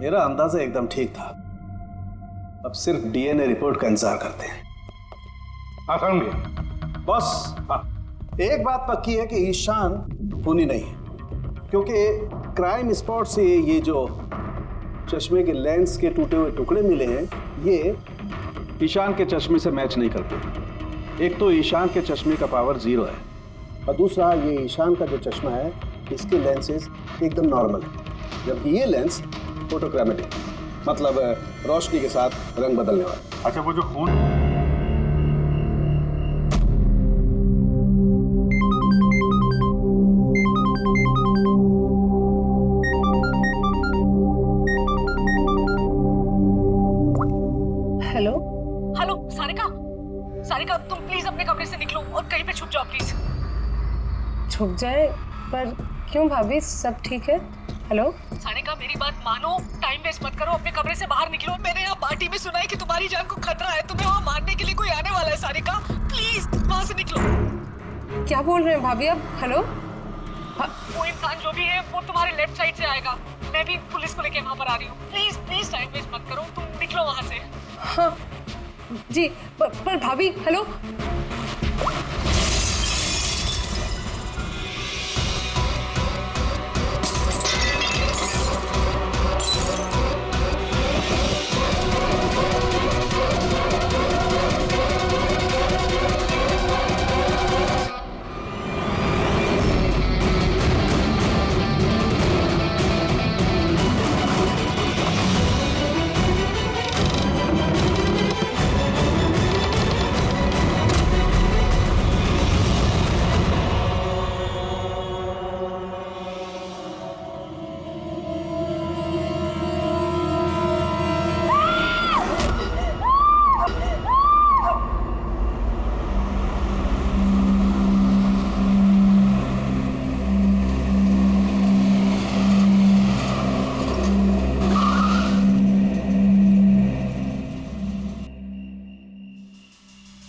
मेरा अंदाजा एकदम ठीक था। अब सिर्फ डीएनए रिपोर्ट का इंतजार करते हैं। हाँ समझ गया बॉस। हाँ। एक बात पक्की है कि ईशान खूनी नहीं है, क्योंकि क्राइम स्पॉट से ये जो चश्मे के लेंस के टूटे हुए टुकड़े मिले हैं, ये ईशान के चश्मे से मैच नहीं करते। एक तो ईशान के चश्मे का पावर 0 है, और दूसरा ये ईशान का जो चश्मा है इसके लेंसेज एकदम नॉर्मल है, जबकि ये लेंस फोटोक्रोमेटिक, मतलब रोशनी के साथ रंग बदलने वाला। अच्छा, वो जो खून हेलो सारिका, सारिका तुम प्लीज अपने कमरे से निकलो और कहीं पे छुप जाओ प्लीज। छुप जाए? पर क्यों भाभी, सब ठीक है? हेलो सारिका मेरी बात मानो, टाइम वेस्ट मत करो, अपने कमरे से बाहर निकलो। मैंने यहाँ पार्टी में सुना है कि तुम्हारी जान को खतरा है, तुम्हें वहाँ मारने के लिए कोई आने वाला है। सारिका प्लीज वहाँ से निकलो। क्या बोल रहे हैं भाभी आप? हेलो वो इंसान जो भी है वो तुम्हारे लेफ्ट साइड से आएगा। मैं भी पुलिस को लेके वहाँ पर आ रही हूँ। प्लीज प्लीज टाइम वेस्ट मत करो, तुम निकलो वहाँ से। हाँ जी, पर भाभी हेलो।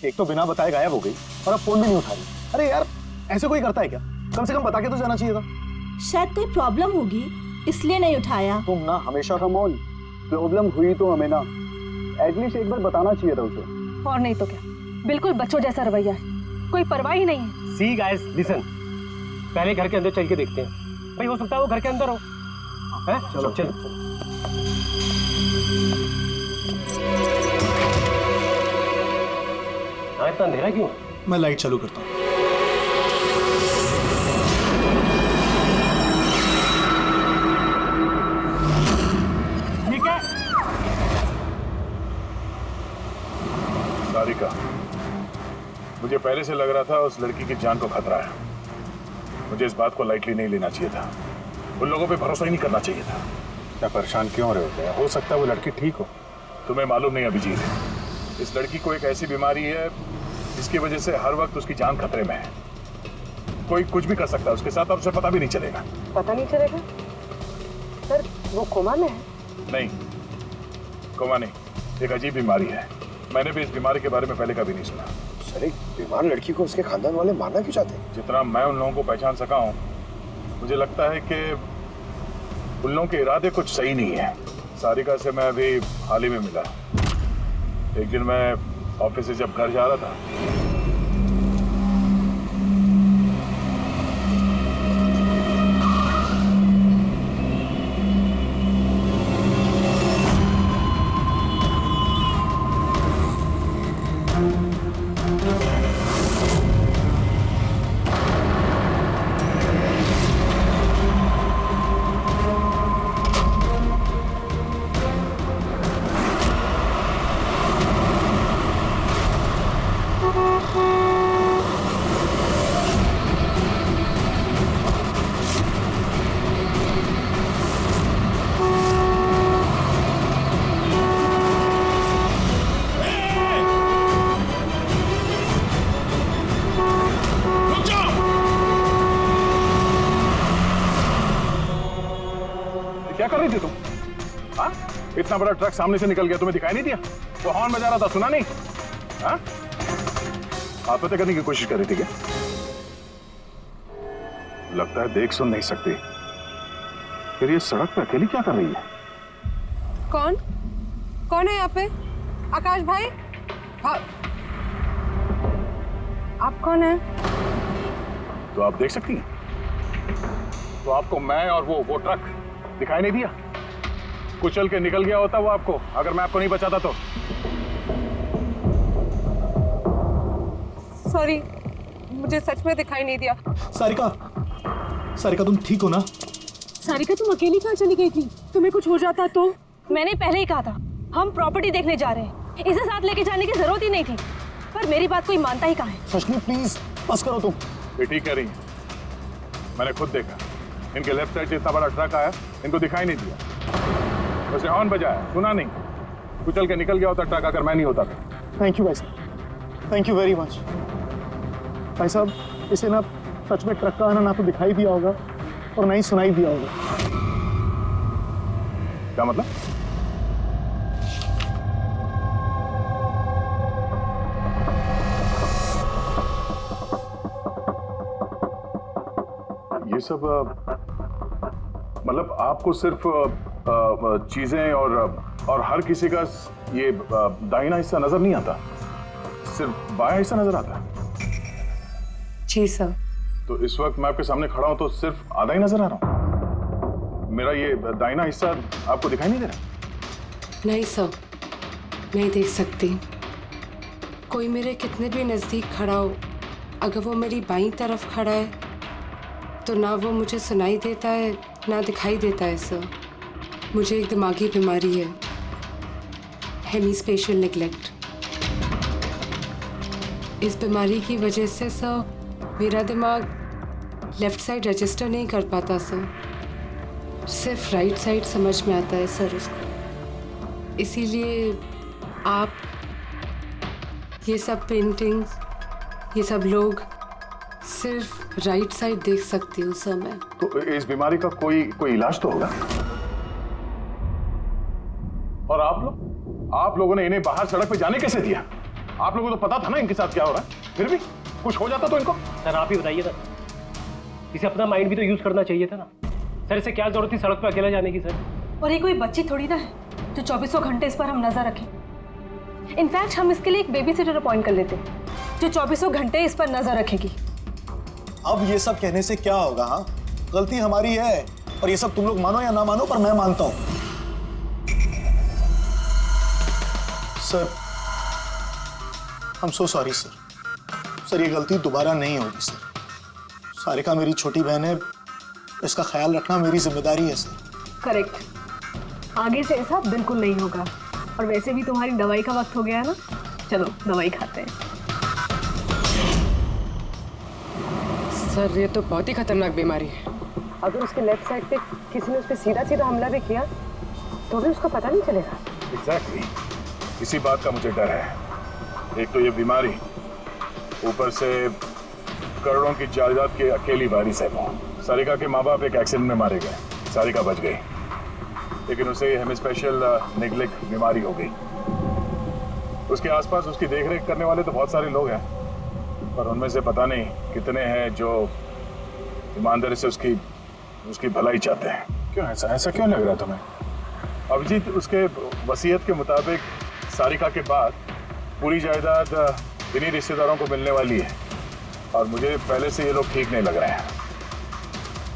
एक तो बिना बताए गायब हो गई और अब फोन भी नहीं उठा रही। अरे यार, ऐसे कोई करता है क्या? कम से कम बता के तो जाना चाहिए था। शायद कोई प्रॉब्लम होगी इसलिए नहीं उठाया। तुम ना हमेशा का मौल, प्रॉब्लम हुई तो हमें ना एटलीस्ट एक बार बताना चाहिए था उसे। और नहीं तो क्या, बिल्कुल बच्चों जैसा रवैया है, कोई परवाह ही नहीं है। सी गाइस लिसन, पहले घर के अंदर चल के देखते हैं। भाई हो सकता है वो घर के अंदर हो। हैं? चलो चलो। हाँ, इतना अंधेरा क्यों? मैं लाइट चालू करता हूँ। ठीक है। सारिका, मुझे पहले से लग रहा था उस लड़की की जान को खतरा है। मुझे इस बात को लाइटली नहीं लेना चाहिए था। उन लोगों पे भरोसा ही नहीं करना चाहिए था। क्या परेशान क्यों रहे हो? हो सकता है वो लड़की ठीक हो। तुम्हें मालूम नहीं अभिजीत, इस लड़की को एक ऐसी बीमारी है जिसकी वजह से हर वक्त उसकी जान खतरे में है। कोई कुछ भी कर सकता है उसके साथ और उसे पता भी नहीं चलेगा। पता नहीं चलेगा? सर वो कोमा में है? नहीं, कोमा नहीं, एक अजीब बीमारी है। मैंने भी इस बीमारी के बारे में पहले कभी नहीं सुना। सर, एक बीमार लड़की को उसके खानदान वाले मारना क्यों चाहते हैं? जितना मैं उन लोगों को पहचान सका हूँ, मुझे लगता है कि उन लोगों के इरादे कुछ सही नहीं है। सारिका से मैं अभी हाल ही में मिला। एक दिन मैं ऑफिस से जब घर जा रहा था, क्या कर रही थी तुम? हाँ? इतना बड़ा ट्रक सामने से निकल गया, तुम्हें दिखाई नहीं दिया? वो हॉर्न बजा रहा था, सुना नहीं? हाँ? आत्महत्या करने की कोशिश कर रही थी क्या? लगता है देख सुन नहीं सकती। फिर ये सड़क पे अकेली क्या कर रही है? कौन कौन है यहाँ पे? आकाश भाई, आप कौन है? तो आप देख सकती हैं? तो आपको मैं और वो ट्रक दिखाई नहीं दिया? कुचल के निकल गया होता वो आपको, अगर मैं आपको नहीं बचाता तो। सॉरी, मुझे सच में दिखाई नहीं दिया। सारिका, सारिका तुम ठीक हो ना? सारिका तुम अकेली कहाँ चली गई थी? तुम्हें कुछ हो जाता तो? मैंने पहले ही कहा था हम प्रॉपर्टी देखने जा रहे हैं, इसे साथ लेके जाने की जरूरत ही नहीं थी, पर मेरी बात कोई मानता ही कहाँ है। सचनी प्लीज बस करो तुम। ये ठीक कह रही है, मैंने खुद देखा। इनके लेफ्ट साइड से इतना बड़ा ट्रक आया, इनको दिखाई नहीं दिया। उसने हॉर्न बजाया, सुना नहीं, कुचल के निकल गया होता ट्रक अगर मैं नहीं होता तो। थैंक यू भाई साहब, थैंक यू वेरी मच। भाई साहब इसे ना सच में ट्रक का आना ना तो दिखाई दिया होगा और ना ही सुनाई दिया होगा। क्या मतलब? ये सब मतलब आपको सिर्फ चीजें और हर किसी का ये दाहिना हिस्सा नजर नहीं आता, सिर्फ बायां हिस्सा नजर आता है? जी सर। तो इस वक्त मैं आपके सामने खड़ा हूं तो सिर्फ आधा ही नजर आ रहा हूं? मेरा ये दाहिना हिस्सा आपको दिखाई नहीं दे रहा? नहीं सर, नहीं देख सकती। कोई मेरे कितने भी नज़दीक खड़ा हो, अगर वो मेरी बाईं तरफ खड़ा है तो ना वो मुझे सुनाई देता है ना दिखाई देता है सर। मुझे एक दिमागी बीमारी है, हेमीस्पेशियल नेग्लेक्ट। इस बीमारी की वजह से सर मेरा दिमाग लेफ़्ट साइड रजिस्टर नहीं कर पाता सर, सिर्फ राइट साइड समझ में आता है सर उसको। इसीलिए आप ये सब पेंटिंग्स, ये सब लोग सिर्फ राइट साइड देख सकती हूँ सर मैं। तो इस बीमारी का कोई इलाज तो होगा? और आप लोगों ने इन्हें बाहर सड़क पे जाने कैसे दिया? आप लोगों को तो पता था ना इनके साथ क्या हो रहा है, फिर भी कुछ हो जाता तो इनको। सर आप ही बताइए ना, इसे अपना माइंड भी तो यूज करना चाहिए था ना सर। इसे क्या जरूरत थी सड़क पे अकेला जाने की सर? और ये कोई बच्ची थोड़ी ना है जो 24 घंटे इस पर हम नजर रखें। इनफैक्ट हम इसके लिए एक बेबी सिटर अपॉइंट कर लेते जो 24 घंटे इस पर नजर रखेगी। अब ये सब कहने से क्या होगा? हाँ, गलती हमारी है और ये सब तुम लोग मानो या ना मानो पर मैं मानता हूं। Sir I am so sorry sir. Sir ये गलती दोबारा नहीं होगी सर। सारिका मेरी छोटी बहन है, इसका ख्याल रखना मेरी जिम्मेदारी है सर। करेक्ट, आगे से ऐसा बिल्कुल नहीं होगा। और वैसे भी तुम्हारी दवाई का वक्त हो गया है ना, चलो दवाई खाते हैं। सर ये तो बहुत ही खतरनाक बीमारी है। अगर उसके लेफ्ट साइड पे किसी ने उस पर सीधा सीधा हमला भी किया तो भी उसका पता नहीं चलेगा। एग्जैक्टली, इसी बात का मुझे डर है। एक तो ये बीमारी, ऊपर से करोड़ों की जायदाद की अकेली वारिस है वो। सारिका के माँ बाप एक एक्सीडेंट में मारे गए, सारिका बच गई, लेकिन उसे हेमीस्पेशियल नेग्लेक्ट बीमारी हो गई। उसके आसपास उसकी देखरेख करने वाले तो बहुत सारे लोग हैं, पर उनमें से पता नहीं कितने हैं जो ईमानदारी से उसकी भलाई चाहते हैं। क्यों ऐसा क्यों लग रहा तुम्हें? अभिजीत, उसके वसीयत के मुताबिक सारिका के बाद पूरी जायदाद इन्हीं रिश्तेदारों को मिलने वाली है, और मुझे पहले से ये लोग ठीक नहीं लग रहे हैं।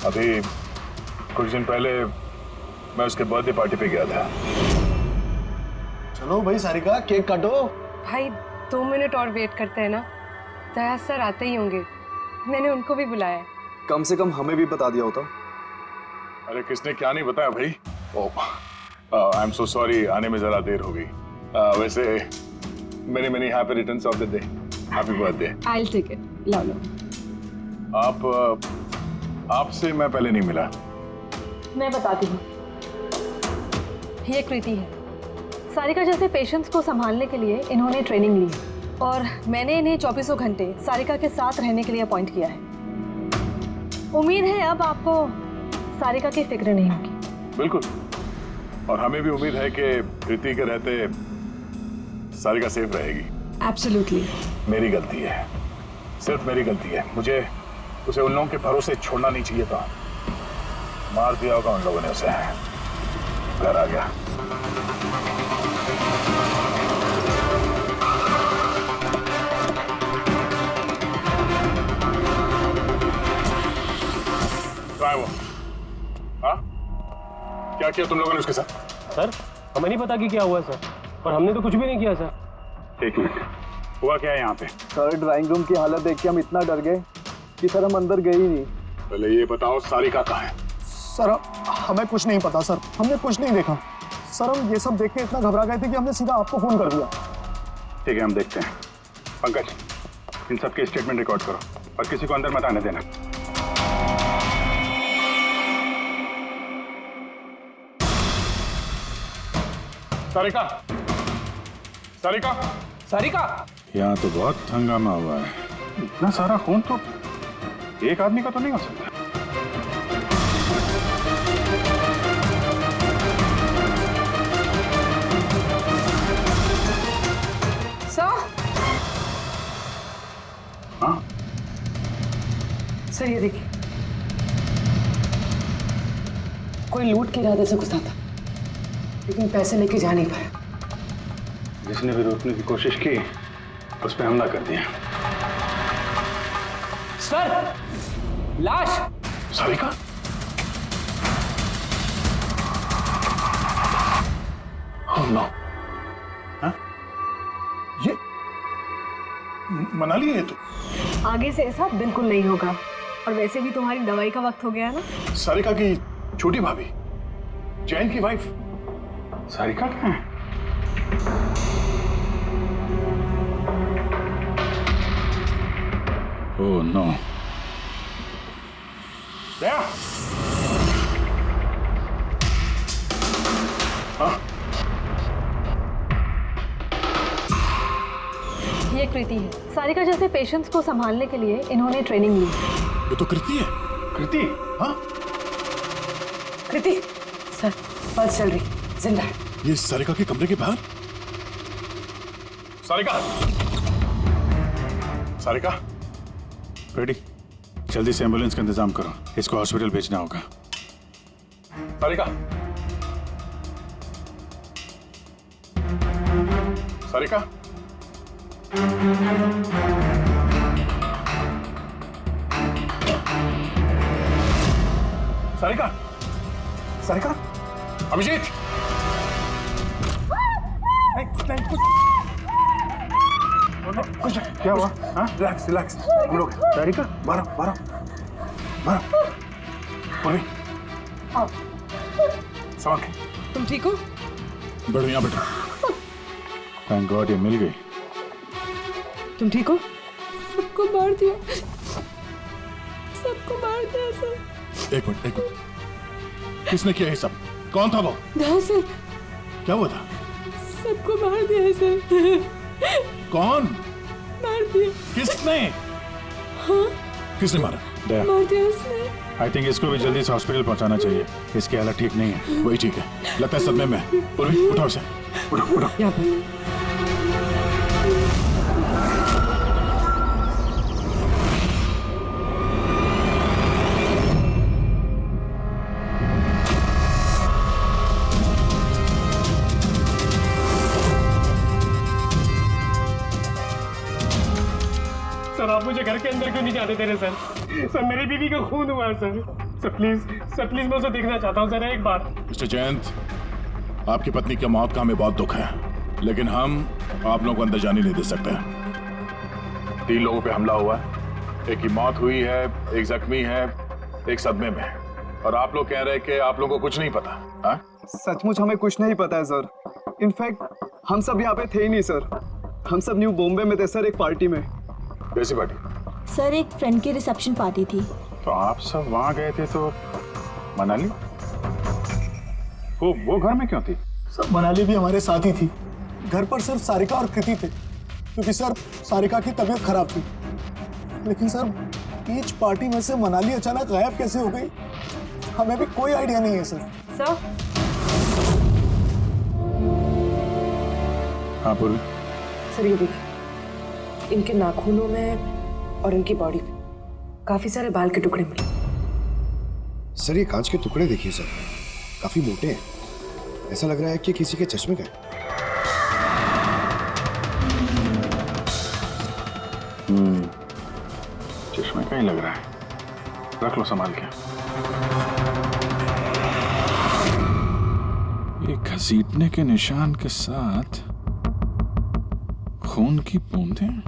अभी कुछ दिन पहले मैं उसके बर्थडे पार्टी पे गया था। चलो भाई सारिका, केक काटो। भाई 2 मिनट और वेट करते हैं ना, दया सर आते ही होंगे। मैंने उनको भी बुलाया। कम से कम हमें भी बता दिया होता। अरे किसने क्या नहीं बताया भाई। आई एम सो सॉरी, आने में जरा देर हो गई। वैसे many happy returns of the day, happy birthday. I will take it, लो लो। आपसे मैं पहले नहीं मिला। मैं बताती हूँ, ये कृति है। सारिका जैसे पेशेंट्स को संभालने के लिए इन्होंने ट्रेनिंग ली है, और मैंने इन्हें 24 घंटे सारिका के साथ रहने के लिए अपॉइंट किया है। उम्मीद है अब आपको सारिका की फिक्र नहीं होगी। बिल्कुल, और हमें भी उम्मीद है कि कृति के रहते सारिका सेफ रहेगी। एब्सोल्युटली। मेरी गलती है, सिर्फ मेरी गलती है। मुझे उसे उन लोगों के भरोसे छोड़ना नहीं चाहिए था। मार दिया होगा उन लोगों ने उसे। घर आ गया। कहाँ है वो? हाँ? क्या किया तुम लोगों ने उसके साथ? सर हमें नहीं पता कि क्या हुआ सर, और हमने तो कुछ भी नहीं किया सर। एक मिनट, हुआ क्या है यहाँ पे? सर ड्राइंग रूम की हालत देख के हम इतना डर गए कि सर हम अंदर गए ही नहीं। पहले ये बताओ सारिका कहाँ है? सर हमें कुछ नहीं पता सर, हमने कुछ नहीं देखा सर। हम ये सब देख के इतना घबरा गए थे कि हमने सीधा आपको फोन कर दिया। ठीक है, हम देखते हैं। पंकज, इन सबके स्टेटमेंट रिकॉर्ड करो और किसी को अंदर मत आने देना। सारिका, सारिका, सारिका! यहाँ तो बहुत हंगामा हुआ है। इतना सारा खून तो एक आदमी का तो नहीं हो सकता। हाँ? सर ये देखिए, कोई लूट के इरादे से घुसा था, लेकिन पैसे लेके जा नहीं पाया। जिसने भी रोकने की कोशिश की उस पर हमला कर दिया। सर लाश! सारिका? Oh no! हाँ? ये मनाली है तो? आगे से ऐसा बिल्कुल नहीं होगा, और वैसे भी तुम्हारी दवाई का वक्त हो गया है ना। सारिका की छोटी भाभी, जैन की वाइफ। सारिका कहाँ है? Oh no! दया! हाँ? ये कृति है। सारिका जैसे पेशेंट्स को संभालने के लिए इन्होंने ट्रेनिंग ली। ये तो कृति है। कृति? हाँ? कृति, सर पल्स चल रही, जिंदा है। ये सारिका के कमरे के बाहर? सारिका! सारिका? रेडी? जल्दी से एम्बुलेंस का इंतजाम करो, इसको हॉस्पिटल भेजना होगा। सारिका! सारिका? सारिका? सारिका? अभिजीत! कुछ क्या हुआ? हाँ? रिलैक्स रिलैक्स, हम लोग। सारिका? बारह पूर्वी, संभाल के। तुम ठीक हो? बैठो यहाँ बैठो। थैंक गॉड ये मिल गई। तुम ठीक हो? सबको मार दिया, सबको मार दिया सर। एक मिनट, किसने किया ये सब? कौन था वो? हाँ सर, क्या हुआ था? सबको मार दिया सर। कौन? मार दिया। किसने? हाँ, किसने मारा? दया, मार दिया उसने। आई थिंक इसको भी जल्दी से हॉस्पिटल पहुंचाना चाहिए। इसकी हालत ठीक नहीं है। वही ठीक है, लगता है सदमे में है। पूर्वी उठाओ इसे, उठो। यहाँ पर सर आप मुझे घर के अंदर क्यों नहीं जाने दे रहे सर? सर मेरी बीवी का खून हुआ है सर प्लीज मैं उसे देखना चाहता हूँ सर एक बार। मिस्टर जयंत, आपकी पत्नी की मौत का हमें बहुत दुख है, लेकिन हम आप लोगों को अंदर जाने नहीं दे सकते। 3 लोगों पे हमला हुआ है, एक की मौत हुई है, एक जख्मी है, एक सदमे में है, और आप लोग कह रहे हैं कि आप लोगों को कुछ नहीं पता। हाँ? सचमुच हमें कुछ नहीं पता है सर। इनफैक्ट हम सब यहाँ पे थे ही नहीं सर। हम सब न्यू बॉम्बे में थे सर, एक पार्टी में। कैसी पार्टी? सर एक फ्रेंड की रिसेप्शन पार्टी थी। तो आप सब वहां गए थे तो मनाली वो घर में क्यों थी? सर मनाली भी हमारे साथ ही थी। घर पर सिर्फ सारिका और कृति थे, क्योंकि सर सारिका की तबीयत खराब थी। लेकिन सर बीच पार्टी में से मनाली अचानक गायब कैसे हो गई, हमें भी कोई आइडिया नहीं है सर। सर हाँ पूर्वी। सर ये देखिए, इनके नाखूनों में और इनकी बॉडी पे काफी सारे बाल के टुकड़े मिले। सर ये कांच के टुकड़े देखिए सर, काफी मोटे हैं। ऐसा लग रहा है कि किसी के चश्मे का है। चश्मे का ही लग रहा है। रख लो संभाल के। ये घसीटने के निशान के साथ खून की बूंदें।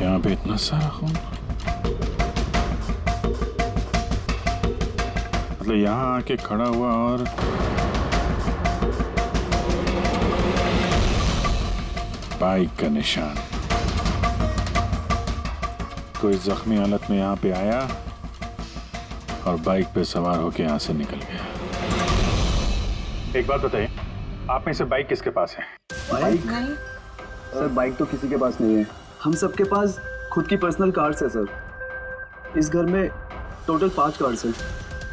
यहाँ पे इतना सारा खून, मतलब यहाँ आके खड़ा हुआ और बाइक का निशान। कोई जख्मी हालत में यहाँ पे आया और बाइक पे सवार होके यहाँ से निकल गया। एक बात बताइए, आप में से बाइक किसके पास है? बाइक? सर बाइक तो किसी के पास नहीं है। हम सबके पास खुद की पर्सनल कार्स है सर। इस घर में टोटल 5 कार्स हैं।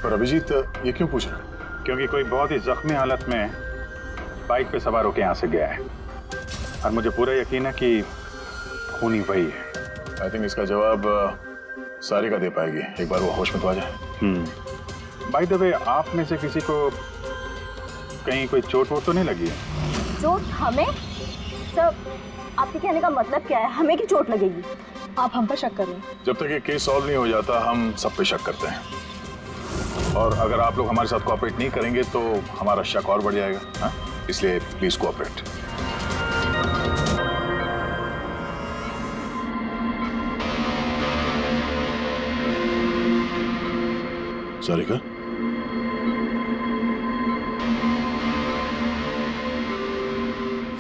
पर अभिजीत ये क्यों पूछ रहा? क्योंकि कोई बहुत ही जख्मी हालत में बाइक पे सवार होकर यहाँ से गया है और मुझे पूरा यकीन है कि खूनी वही है। आई थिंक इसका जवाब सारिका दे पाएगी, एक बार वो होश में तो आ जाए। बाय द वे, आप में से किसी को कहीं कोई चोट वोट तो नहीं लगी है? चोट हमें? सर आपके कहने का मतलब क्या है? हमें की चोट लगेगी? आप हम पर शक कर रहे हैं? जब तक ये केस सॉल्व नहीं हो जाता हम सब पे शक करते हैं, और अगर आप लोग हमारे साथ कोऑपरेट नहीं करेंगे तो हमारा शक और बढ़ जाएगा। हाँ? इसलिए प्लीज कोऑपरेट। सारिका,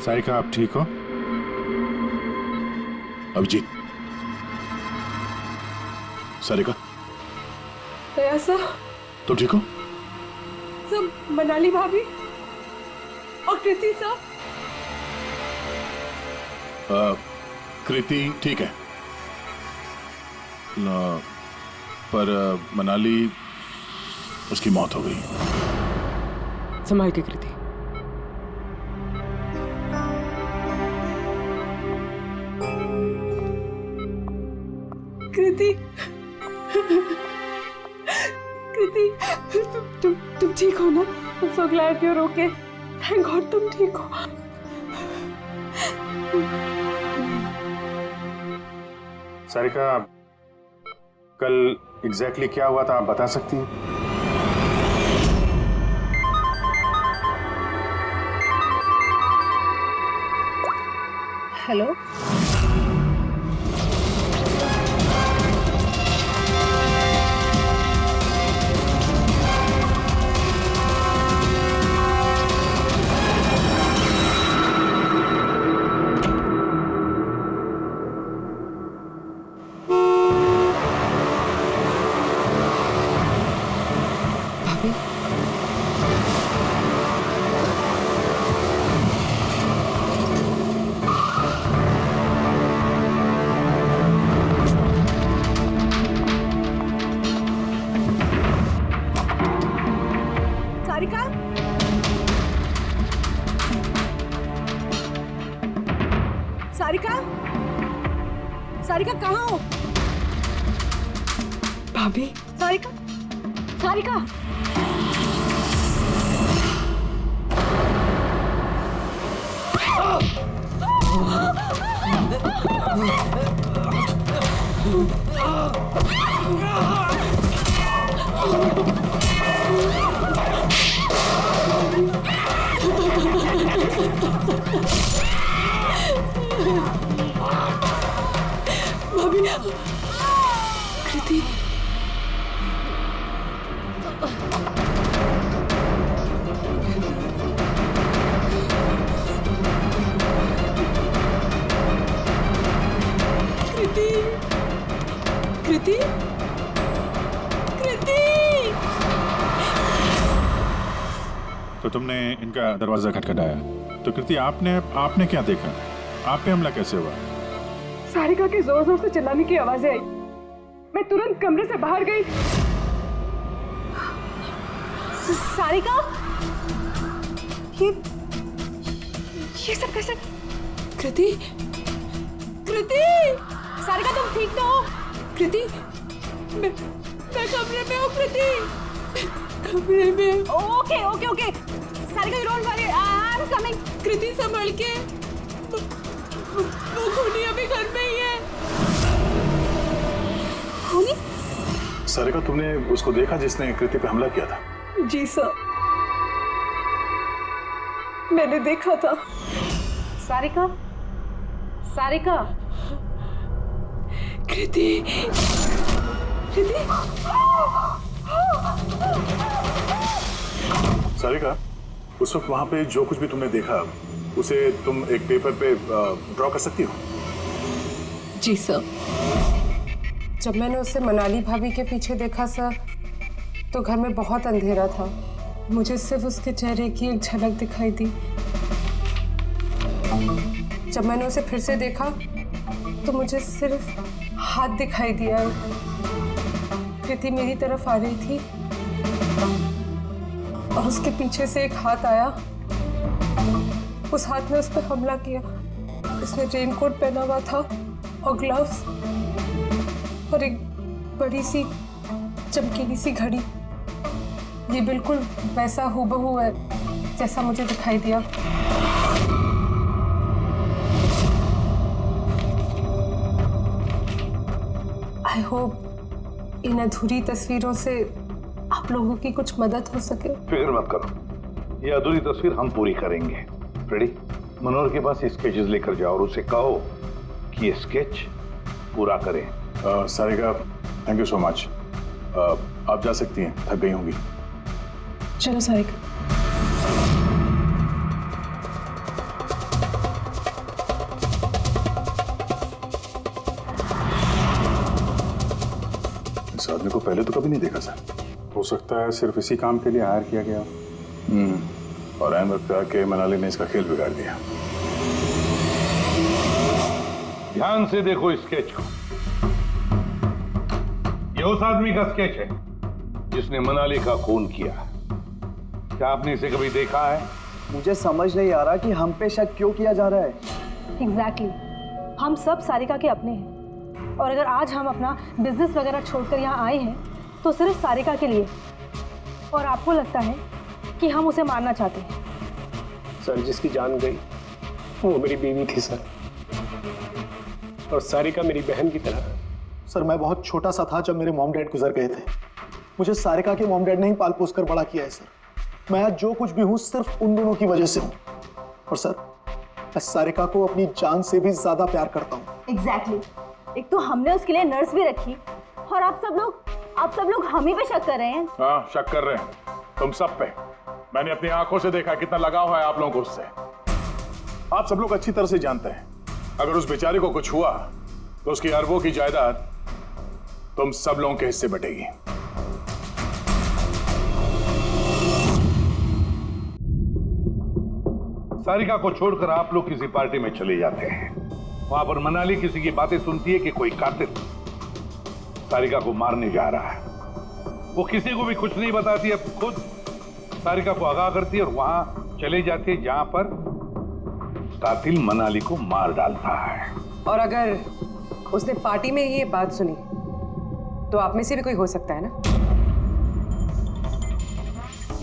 सारिका आप ठीक हो? अभिजीत, सारिका दया सर, तुम ठीक हो? सब मनाली भाभी और कृति सर। कृति ठीक है, पर मनाली, उसकी मौत हो गई। संभाल के कृति। कृति, कृति, तुम ठीक हो ना? I'm so glad you're okay. Thank God तुम ठीक हो। सारिका, कल एग्जैक्टली क्या हुआ था आप बता सकती हैं? हेलो, सारिका? सारिका? सारिका कहाँ हो? भाभी, सारिका? सारिका? भाभी, कृति, कृति, कृति, कृति। तो तुमने इनका दरवाजा खटखटाया, तो कृति आपने क्या देखा? आप पे हमला कैसे हुआ? सारिका के जोर जोर से चिल्लाने की आवाजें आई। मैं तुरंत कमरे से बाहर गई। सारिका? ये सब कैसे? कृति, कृति, सारिका तुम ठीक तो हो? कृति, मैं कमरे में हूँ कृति, कमरे में। Okay okay okay Sarika you don't worry, I am coming. Kriti संभल के, वो खूनी अभी घर में ही है। खूनी? सारिका, तुमने उसको देखा जिसने कृति पे हमला किया था? जी सर, मैंने देखा था। सारिका, सारिका, कृति, कृति, सारिका, उस वक्त वहां पे जो कुछ भी तुमने देखा उसे तुम एक पेपर पे ड्रॉ कर सकती हो? जी सर। जब मैंने उसे मनाली भाभी के पीछे देखा सर, तो घर में बहुत अंधेरा था। मुझे सिर्फ उसके चेहरे की एक झलक दिखाई दी। जब मैंने उसे फिर से देखा तो मुझे सिर्फ हाथ दिखाई दिया। कृति मेरी तरफ आ रही थी और उसके पीछे से एक हाथ आया। उस हाथ ने उस पर हमला किया। उसने रेनकोट पहना हुआ था और ग्लव्स और एक बड़ी सी चमकीली सी घड़ी। ये बिल्कुल वैसा हूबहू है जैसा मुझे दिखाई दिया। आई होप इन अधूरी तस्वीरों से आप लोगों की कुछ मदद हो सके। फिक्र मत करो, ये अधूरी तस्वीर हम पूरी करेंगे। रेडी? मनोहर के पास स्केचेस लेकर जाओ और उसे कहो कि ये स्केच पूरा करें। Sarika, thank you so much. आप जा सकती हैं, थक गई होंगी। चलो सारिका। इस आदमी को पहले तो कभी नहीं देखा सर। हो सकता है सिर्फ इसी काम के लिए हायर किया गया। और ऐन वक्त आके मनाली ने इसका खेल बिगाड़ दिया। ध्यान से देखो इस स्केच को। ये उस आदमी का स्केच है जिसने मनाली का खून किया। क्या आपने इसे कभी देखा है? मुझे समझ नहीं आ रहा कि हम पे शक क्यों किया जा रहा है। एग्जैक्टली, हम सब सारिका के अपने हैं और अगर आज हम अपना बिजनेस वगैरह छोड़कर यहाँ आए हैं तो सिर्फ सारिका के लिए। और आपको लगता है कि हम उसे मारना चाहते हैं? सर, जिसकी जान गई वो मेरी बीवी थी सर, और सारिका मेरी बहन की तरह। सर मैं बहुत छोटा सा था जब मेरे मॉम डैड गुजर गए थे। मुझे सारिका के मॉम डैड ने ही पाल पोस कर बड़ा किया है सर। मैं आज जो कुछ भी हूँ सिर्फ उन दोनों की वजह से हूँ। और सर मैं सारिका को अपनी जान से भी ज्यादा प्यार करता हूँ। एग्जैक्टली, एक तो हमने उसके लिए नर्स भी रखी और आप सब लोग हम ही पे शक कर रहे हैं। हाँ, शक कर रहे हैं तुम सब पे। मैंने अपनी आंखों से देखा कितना लगाव है आप लोगों को उससे। आप सब लोग अच्छी तरह से जानते हैं अगर उस बेचारे को कुछ हुआ तो उसकी अरबों की जायदाद तुम सब लोगों के हिस्से बटेगी। सारिका को छोड़कर आप लोग किसी पार्टी में चले जाते हैं। वहां पर मनाली किसी की बातें सुनती है कि कोई कातिल सारिका को मारने जा रहा है। वो किसी को भी कुछ नहीं बताती, अब खुद सारिका को आगाह करती है और वहां चले जाती है जहां पर कातिल मनाली को मार डालता है। और अगर उसने पार्टी में ये बात सुनी तो आप में से भी कोई हो सकता है ना?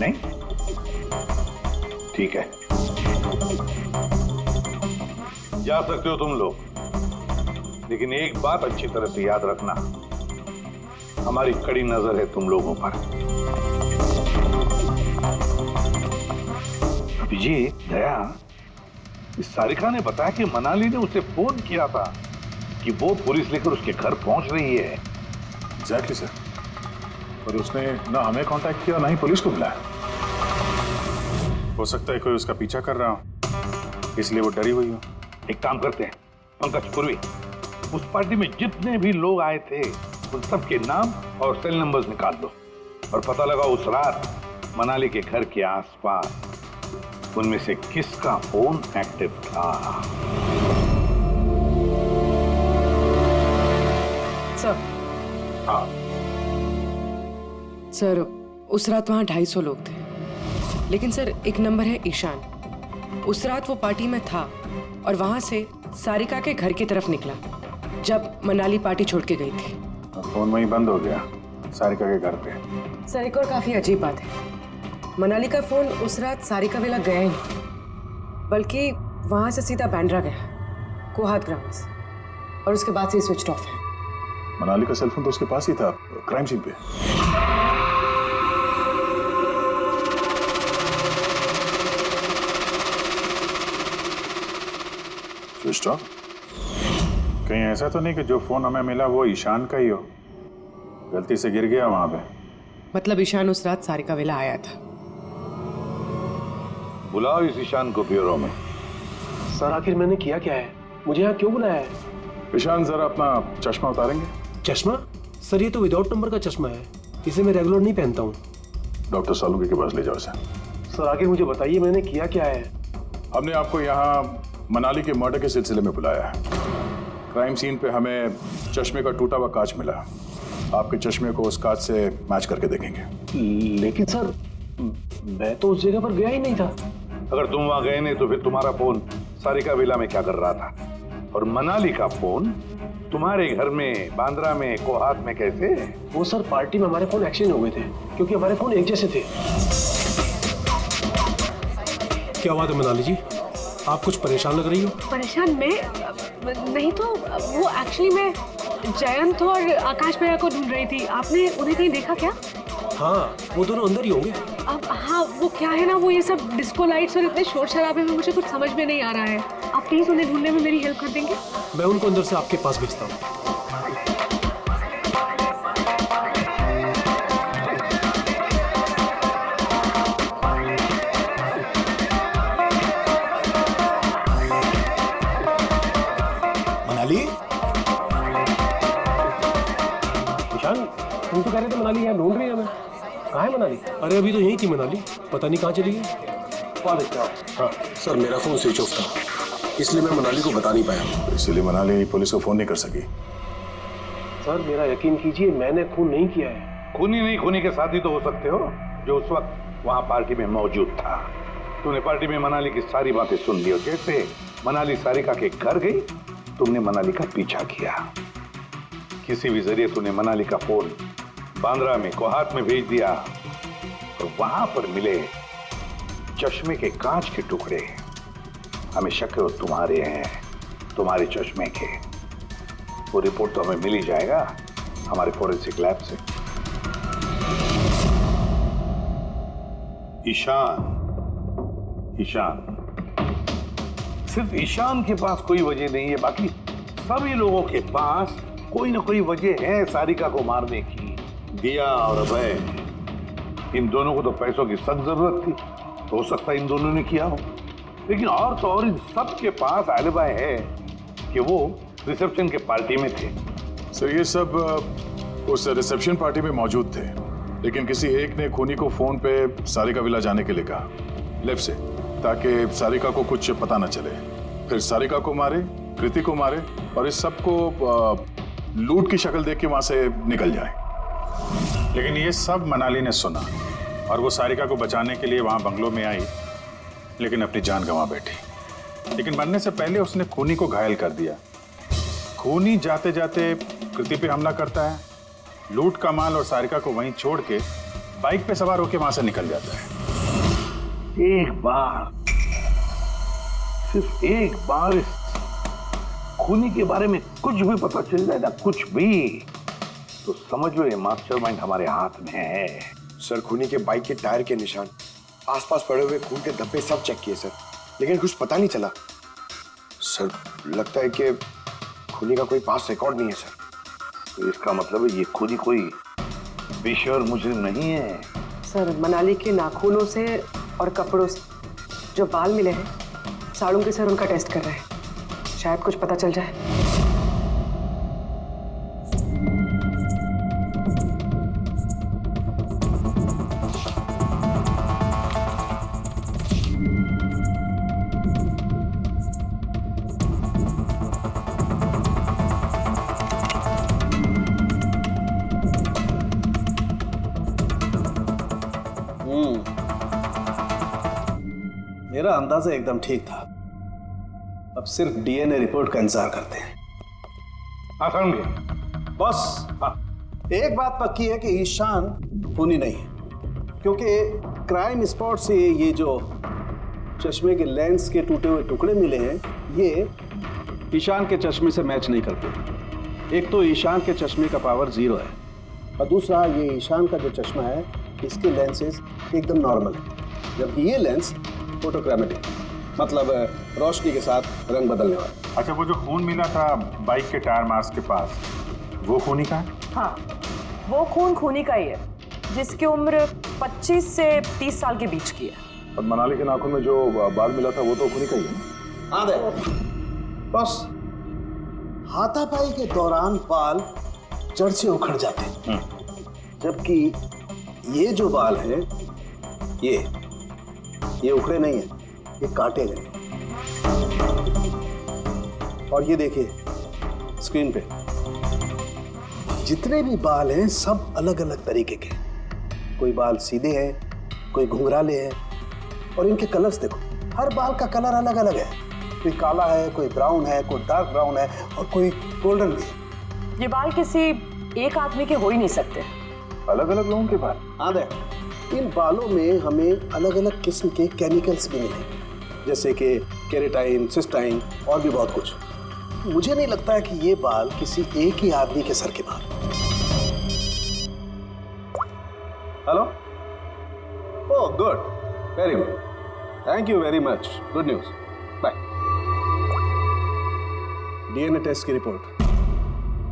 नहीं? ठीक है, जा सकते हो तुम लोग, लेकिन एक बात अच्छी तरह से याद रखना, हमारी कड़ी नजर है तुम लोगों पर। अभिजीत, दया, इस सारिका ने बताया कि मनाली ने उसे फोन किया था कि वो पुलिस लेकर उसके घर पहुंच रही है। एग्जैक्टली सर, पर उसने ना हमें कांटेक्ट किया ना ही पुलिस को बुलाया। हो सकता है कोई उसका पीछा कर रहा हो, इसलिए वो डरी हुई हो। एक काम करते हैं पंकज पूर्वी, उस पार्टी में जितने भी लोग आए थे उन सबके नाम और सेल नंबर्स निकाल लो और पता लगा उस रात मनाली के घर के आसपास उनमें से किसका फोन एक्टिव था। सर, हाँ सर उस रात वहाँ 250 लोग थे, लेकिन सर एक नंबर है ईशान, उस रात वो पार्टी में था और वहां से सारिका के घर की तरफ निकला जब मनाली पार्टी छोड़ के गई थी। फोन वहीं बंद हो गया सारिका के घर पे। सर एक और काफी अजीब बात है, मनाली का फोन उस रात सारिका विला गया ही नहीं, बल्कि वहां से सीधा बांद्रा गया, कोहात ग्राउंड्स, और उसके बाद से स्विच ऑफ है। मनाली का सेलफोन तो उसके पास ही था क्राइम सीन पे। Switch off? कहीं ऐसा तो नहीं कि जो फोन हमें मिला वो ईशान का ही हो, गलती से गिर गया वहां पे? मतलब ईशान उस रात सारिका विला आया था। बुलाओ इस ईशान को ब्यूरो में। सर आखिर मैंने किया क्या है, मुझे यहाँ क्यों बुलाया है? ईशान जरा अपना चश्मा उतारेंगे? चश्मा? सर ये तो विदाउट नंबर का चश्मा है, इसे मैं रेगुलर नहीं पहनता हूँ। डॉक्टर सालुंके के पास ले जाओ इसे। सर आखिर मुझे बताइए मैंने किया क्या है? हमने आपको यहाँ मनाली के मर्डर के सिलसिले में बुलाया है। क्राइम सीन पे हमें चश्मे का टूटा हुआ कांच मिला, आपके चश्मे को उस कांच से मैच करके देखेंगे। लेकिन सर मैं तो उस जगह पर गया ही नहीं था। अगर तुम वहां गए नहीं तो फिर तुम्हारा फोन सारिका विला में क्या कर रहा था? और मनाली का फोन तुम्हारे घर में बांद्रा में कोहात में कैसे? वो सर पार्टी में हमारे फोन एक्सचेंज हो गए थे क्योंकि हमारे फोन एक जैसे थे। क्या बात है मनाली जी, आप कुछ परेशान लग रही हो? परेशान मैं नहीं तो वो एक्चुअली मैं जयंत और आकाश भैया को ढूंढ रही थी। आपने उन्हें कहीं देखा क्या? हाँ वो दोनों अंदर ही होंगे। अब हाँ वो क्या है ना, वो ये सब डिस्को लाइट्स और इतने शोर शराबे में मुझे कुछ समझ में नहीं आ रहा है। आप प्लीज उन्हें ढूंढने में मेरी हेल्प कर देंगे? मैं उनको अंदर से आपके पास भेजता हूँ। मनाली, ईशान तुम तो कह रहे थे मनाली यहाँ ढूंढ रही है हमें, कहाँ है मनाली? अरे अभी तो यहीं थी मनाली, पता नहीं कहाँ चली गई। हाँ सर मेरा फोन स्विच ऑफ था इसलिए मैं मनाली को बता नहीं पाया। इसलिए मनाली पुलिस को फोन नहीं कर सकी। सर मेरा यकीन कीजिए मैंने खून नहीं किया है। खूनी नहीं खूनी के साथी तो हो सकते हो जो उस वक्त वहां पार्टी में मौजूद था। तूने पार्टी में मनाली की सारी बातें सुन ली और जैसे मनाली सारिका के घर गई तुमने मनाली का पीछा किया। किसी भी जरिए तूने मनाली का फोन बांद्रा में कोहात में भेज दिया और वहां पर मिले चश्मे के कांच के टुकड़े हमें शक है वो तुम्हारे हैं, तुम्हारे चश्मे के। वो रिपोर्ट तो हमें मिल ही जाएगा हमारे फोरेंसिक लैब से। ईशान सिर्फ ईशान के पास कोई वजह नहीं है, बाकी सभी लोगों के पास कोई ना कोई वजह है सारिका को मारने की। दिया और अभय, इन दोनों को तो पैसों की सख्त जरूरत थी, तो हो सकता है इन दोनों ने किया हो। लेकिन और तो और इन सब के पास एलिबाई है कि वो रिसेप्शन के पार्टी में थे। सर ये सब उस रिसेप्शन पार्टी में मौजूद थे, लेकिन किसी एक ने खूनी को फोन पे सारिका विला जाने के लिए कहा लेफ्ट से, ताकि सारिका को कुछ पता न चले। फिर सारिका को मारे, कृति को मारे और इस सब को लूट की शक्ल देख के वहां से निकल जाए। लेकिन ये सब मनाली ने सुना और वो सारिका को बचाने के लिए वहां बंगलों में आई, लेकिन अपनी जान गंवा बैठी। लेकिन मरने से पहले उसने खूनी को घायल कर दिया। खूनी जाते जाते कृति पे हमला करता है, लूट का माल और सारिका को वहीं छोड़ के बाइक पे सवार होकर वहां से निकल जाता है। एक बार, सिर्फ एक बार इस खूनी के बारे में कुछ भी पता चल जाए ना, कुछ भी, तो समझ लो ये मास्टरमाइंड हमारे हाथ में है। सर खूनी के बाइक के टायर के निशान, आसपास पड़े हुए खून के धब्बे सब चेक किए सर, लेकिन कुछ पता नहीं चला। सर लगता है कि खूनी का कोई पास रिकॉर्ड नहीं है सर। तो इसका मतलब है ये खूनी कोई बेशर्म मुजरिम नहीं है। सर मनाली के नाखूनों से और कपड़ों से जो बाल मिले हैं, सालुंके सर उनका टेस्ट कर रहे हैं, शायद कुछ पता चल जाए। मेरा अंदाजा एकदम ठीक था। अब सिर्फ डीएनए रिपोर्ट का इंतजार करते हैं। आसान बॉस, एक बात पक्की है कि ईशान खूनी नहीं है, क्योंकि क्राइम स्पॉट से ये जो चश्मे के लेंस के टूटे हुए टुकड़े मिले हैं, ये ईशान के चश्मे से मैच नहीं करते। एक तो ईशान के चश्मे का पावर 0 है, और दूसरा ये ईशान का जो चश्मा है इसके लेंसेज एकदम नॉर्मल है, जबकि ये लेंस फोटोक्रोमेटिक, मतलब रोशनी के साथ रंग बदलने वाला। अच्छा, वो जो खून मिला था बाइक के टायर मार्क्स के पास, वो खूनी का है? हाँ, वो खून खूनी का ही है, जिसकी उम्र 25 से 30 साल के बीच की है। और मनाली के नाखून में जो बाल मिला था वो तो खूनी का ही है। हाँ दे बस, हाथापाई के दौरान बाल जड़ से उखड़ जाते हैं, जबकि ये जो बाल हैं ये उखड़े नहीं है, ये काटे गए। और ये देखिए स्क्रीन पे जितने भी बाल हैं सब अलग अलग तरीके के। कोई बाल सीधे हैं, कोई घुंघराले हैं, और इनके कलर्स देखो, हर बाल का कलर अलग अलग है। कोई काला है, कोई ब्राउन है, कोई डार्क ब्राउन है, और कोई गोल्डन भी है। ये बाल किसी एक आदमी के हो ही नहीं सकते। अलग अलग लोगों के बाल? हाँ देख, इन बालों में हमें अलग अलग किस्म के केमिकल्स भी मिले, जैसे कि केराटिन, सिस्टाइन और भी बहुत कुछ। मुझे नहीं लगता है कि ये बाल किसी एक ही आदमी के सर के बाल। Hello? Oh good, very good, thank you very much, good news, bye. DNA test की रिपोर्ट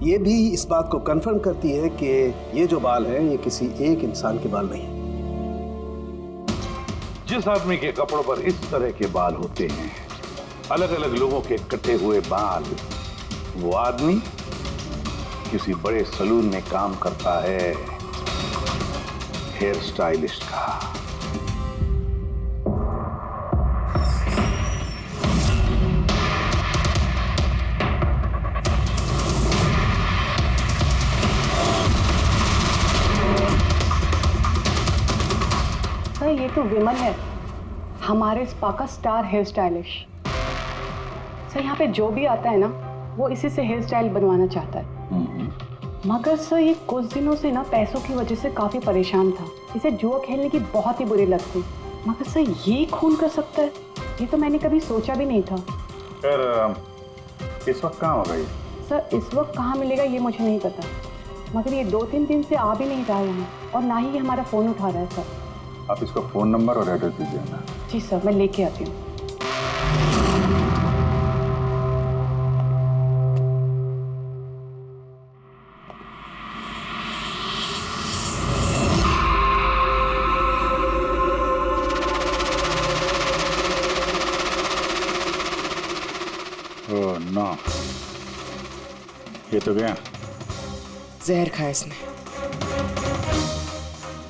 ये भी इस बात को कंफर्म करती है कि ये जो बाल हैं ये किसी एक इंसान के बाल नहीं है। जिस आदमी के कपड़ों पर इस तरह के बाल होते हैं, अलग अलग लोगों के कटे हुए बाल, वो आदमी किसी बड़े सलून में काम करता है, हेयर स्टाइलिस्ट का। सर ये तो विमल है, हमारे स्पा का स्टार हेयर स्टाइलिश। सर यहाँ पे जो भी आता है ना, वो इसी से हेयर स्टाइल बनवाना चाहता है। मगर सर ये कुछ दिनों से ना पैसों की वजह से काफी परेशान था। इसे जुआ खेलने की बहुत ही बुरी लत थी। मगर सर ये खून कर सकता है, ये तो मैंने कभी सोचा भी नहीं था। फिर इस वक्त कहाँ होगा ये? सर इस वक्त कहाँ मिलेगा ये मुझे नहीं पता, मगर ये 2-3 दिन से आ भी नहीं रहा है यहाँ, और ना ही ये हमारा फ़ोन उठा रहा है। सर आप इसका फ़ोन नंबर और एड्रेस दीजिए ना। जी सर, मैं लेके आती हूँ। ओह नो, ये तो गया। जहर खाया इसने।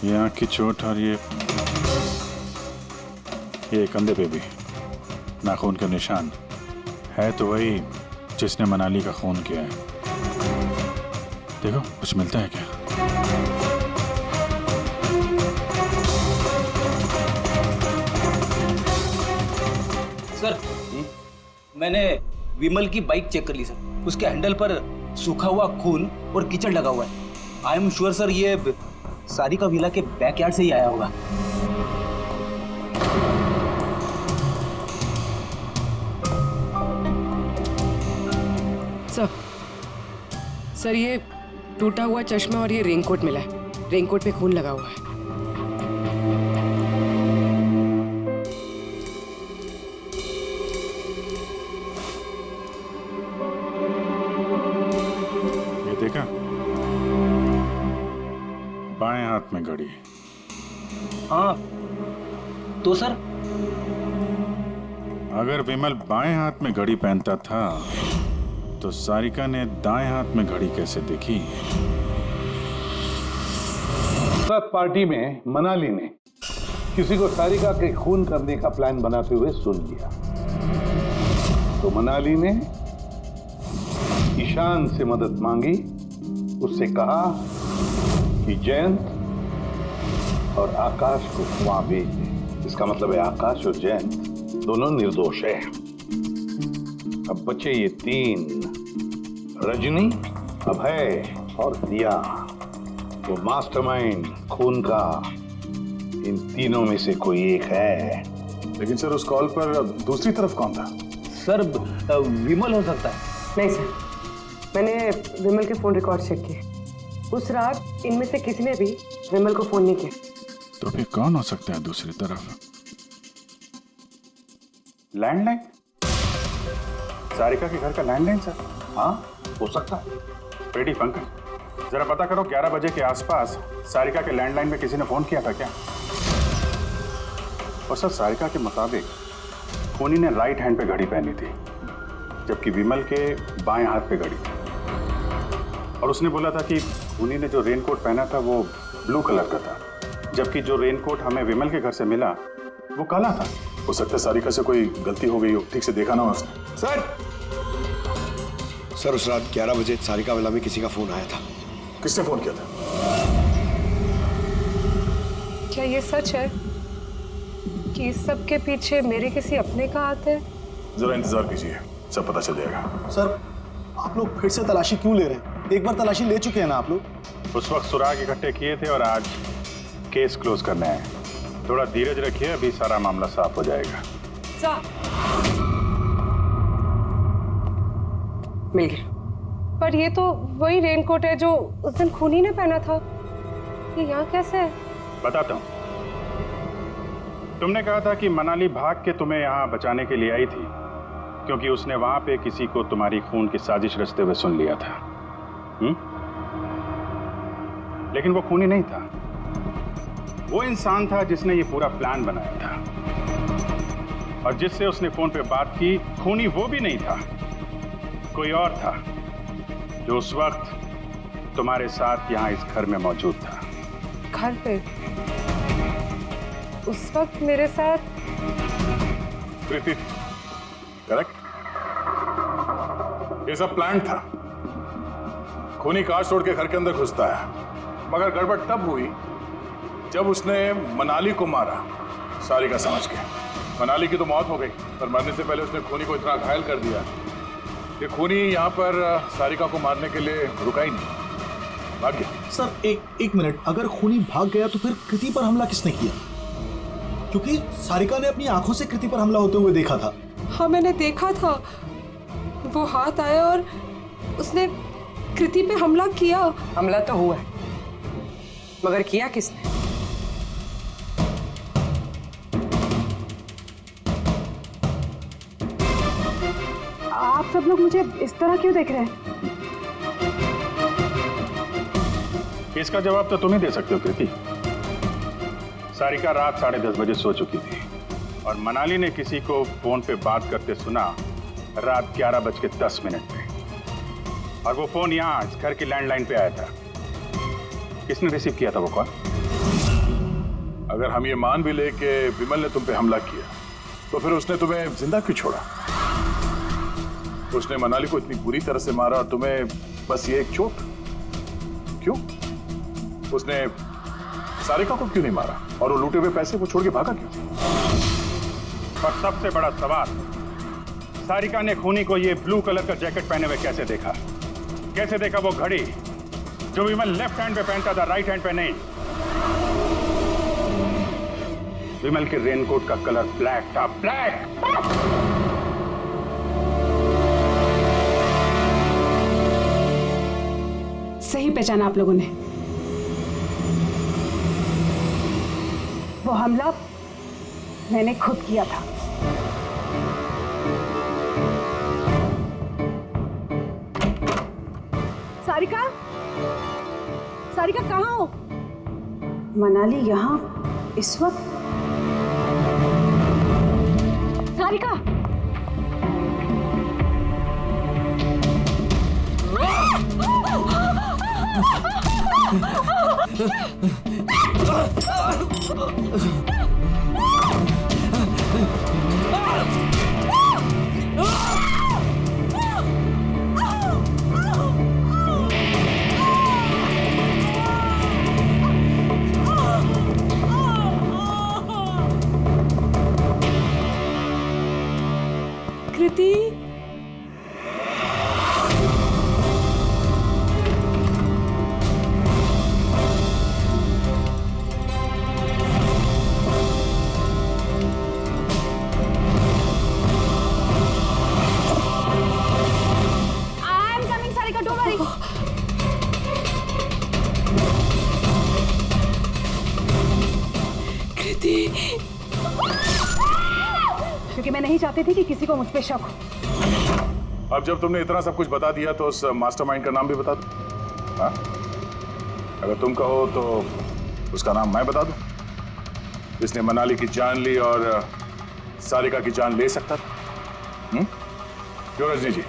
ये आँख की चोट और ये कंधे पे भी नाखून का निशान है, तो वही जिसने मनाली का खून किया है। देखो कुछ मिलता है क्या? सर मैंने विमल की बाइक चेक कर ली सर, उसके हैंडल पर सूखा हुआ खून और कीचड़ लगा हुआ है। आई एम श्योर सर ये सारिका विला के बैकयार्ड से ही आया होगा। सर ये टूटा हुआ चश्मा और ये रेनकोट मिला है। रेनकोट पे खून लगा हुआ है। ये देखा, बाएं हाथ में घड़ी। हाँ तो सर अगर विमल बाएं हाथ में घड़ी पहनता था तो सारिका ने दाएं हाथ में घड़ी कैसे देखी? साथ पार्टी में मनाली ने किसी को सारिका के खून करने का प्लान बनाते हुए सुन लिया, तो मनाली ने ईशान से मदद मांगी। उससे कहा कि जयंत और आकाश को वहां भेज दे। इसका मतलब है आकाश और जयंत दोनों निर्दोष है। अब बचे ये तीन, रजनी, अभय और दिया। वो मास्टरमाइंड खून का इन तीनों में से कोई एक है। लेकिन सर उस कॉल पर दूसरी तरफ कौन था? सर विमल हो सकता है। नहीं सर, मैंने विमल के फोन रिकॉर्ड चेक किए। उस रात इनमें से किसी ने भी विमल को फोन नहीं किया। तो फिर कौन हो सकता है दूसरी तरफ? लैंडलाइन? सारिका के घर का लैंडलाइन सर? हाँ, हो सकता है। बेटी पंकज, जरा पता करो 11 बजे के आसपास सारिका के लैंडलाइन में किसी ने फोन किया था क्या? और सर सारिका के मुताबिक खूनी ने राइट हैंड पे घड़ी पहनी थी, जबकि विमल के बाएं हाथ पे घड़ी थी। और उसने बोला था कि खूनी ने जो रेनकोट पहना था वो ब्लू कलर का था, जबकि जो रेनकोट हमें विमल के घर से मिला वो काला था। हो सकता है सारिका से कोई गलती हो गई हो, ठीक से देखा ना हो उसने। सर उस रात 11 बजे सारिका विला में किसी का फोन आया था। किसने फोन किया था? क्या ये सच है कि इस सब के पीछे मेरे किसी अपने का हाथ है? जरा इंतजार कीजिए, सब पता चल जाएगा। सर आप लोग फिर से तलाशी क्यों ले रहे हैं? एक बार तलाशी ले चुके हैं ना आप लोग। उस वक्त सुराग इकट्ठे किए थे और आज केस क्लोज करना है। थोड़ा धीरज रखिए, अभी सारा मामला साफ हो जाएगा। मिल गया। पर ये तो वही रेनकोट है जो उस दिन खूनी ने पहना था। ये यहाँ कैसे है? बताता हूँ। तुमने कहा था कि मनाली भाग के तुम्हें यहाँ बचाने के लिए आई थी, क्योंकि उसने वहां पे किसी को तुम्हारी खून की साजिश रचते हुए सुन लिया था। लेकिन वो खूनी नहीं था। वो इंसान था जिसने ये पूरा प्लान बनाया था, और जिससे उसने फोन पे बात की, खूनी वो भी नहीं था, कोई और था जो उस वक्त तुम्हारे साथ यहाँ इस घर में मौजूद था। घर पे? उस वक्त मेरे साथ? प्रीति, करेक्ट। ये सब प्लान था। खूनी कांच तोड़ के घर के अंदर घुसता है, मगर गड़बड़ तब हुई जब उसने मनाली को मारा, सारिका समझ के। मनाली की तो मौत हो गई, पर मरने से पहले उसने खूनी को इतना घायल कर दिया कि खूनी यहाँ पर सारिका को मारने के लिए रुका ही नहीं, भाग गया। सर एक मिनट, अगर खूनी भाग गया तो फिर कृति पर हमला किसने किया? क्योंकि सारिका ने अपनी आंखों से कृति पर हमला होते हुए देखा था। हाँ मैंने देखा था, वो हाथ आया और उसने कृति पे हमला किया। हमला तो हुआ है, मगर किया किसने? आप सब लोग मुझे इस तरह क्यों देख रहे हैं? इसका जवाब तो तुम ही दे सकते हो कृति। सारिका रात 10:30 बजे सो चुकी थी और मनाली ने किसी को फोन पे बात करते सुना रात 11:10 पे, और वो फोन यहाँ इस घर की लैंडलाइन पे आया था। किसने रिसीव किया था वो कॉल? अगर हम ये मान भी ले कि विमल ने तुम पे हमला किया, तो फिर उसने तुम्हें जिंदा क्यों छोड़ा? उसने मनाली को इतनी बुरी तरह से मारा और तुम्हें बस ये एक चोट? क्यों? उसने सारिका को क्यों नहीं मारा, और वो लूटे हुए पैसे को छोड़ के भागा क्यों? और सबसे बड़ा सवाल, सारिका ने खूनी को ये ब्लू कलर का जैकेट पहने हुए कैसे देखा? कैसे देखा वो घड़ी जो विमल लेफ्ट हैंड पे पहनता था, राइट हैंड पे नहीं? विमल के रेनकोट का कलर ब्लैक था, ब्लैक। सही पहचाना आप लोगों ने। वो हमला मैंने खुद किया था। सारिका, सारिका कहाँ हो? मनाली यहाँ इस वक्त? सारिका, कृति क्योंकि मैं नहीं चाहती थी कि किसी को मुझ पे शक हो। अब जब तुमने इतना सब कुछ बता दिया तो उस मास्टरमाइंड का नाम भी बता दो। हाँ? अगर तुम कहो तो उसका नाम मैं बता दूं, जिसने मनाली की जान ली और सारिका की जान ले सकता था। क्यों रजनी जी,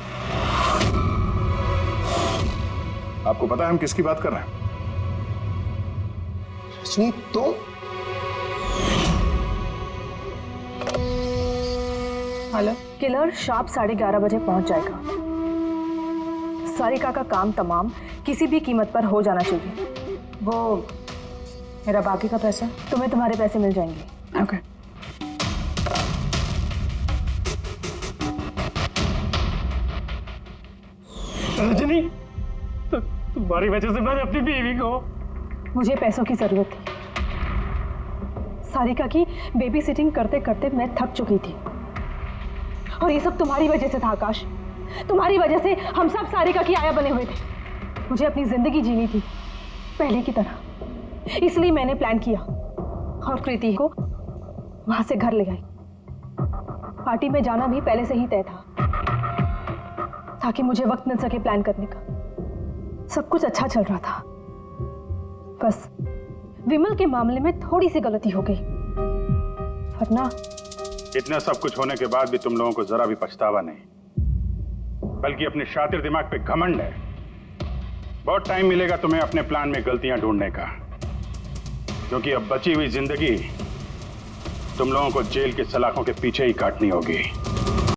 आपको पता है हम किसकी बात कर रहे हैं? रजनी तो हेलो, किलर शार्प 11:30 बजे पहुंच जाएगा। सारिका का काम तमाम किसी भी कीमत पर हो जाना चाहिए। वो मेरा बाकी का पैसा? तुम्हें तुम्हारे पैसे मिल जाएंगे। ओके। रजनी, तो तुम्हारी वजह से मैंने अपनी बीवी को। मुझे पैसों की जरूरत थी। सारिका की बेबी सिटिंग करते करते मैं थक चुकी थी, और ये सब तुम्हारी वजह से था आकाश। तुम्हारी वजह से हम सब सारिका की आया बने हुए थे। मुझे अपनी जिंदगी जीनी थी पहले की तरह, इसलिए मैंने प्लान किया और कृति को वहां से घर ले गई। पार्टी में जाना भी पहले से ही तय था ताकि मुझे वक्त मिल सके प्लान करने का। सब कुछ अच्छा चल रहा था, बस विमल के मामले में थोड़ी सी गलती हो गई, वरना इतना सब कुछ होने के बाद भी तुम लोगों को जरा भी पछतावा नहीं, बल्कि अपने शातिर दिमाग पे घमंड है। बहुत टाइम मिलेगा तुम्हें अपने प्लान में गलतियां ढूंढने का, क्योंकि अब बची हुई जिंदगी तुम लोगों को जेल के सलाखों के पीछे ही काटनी होगी।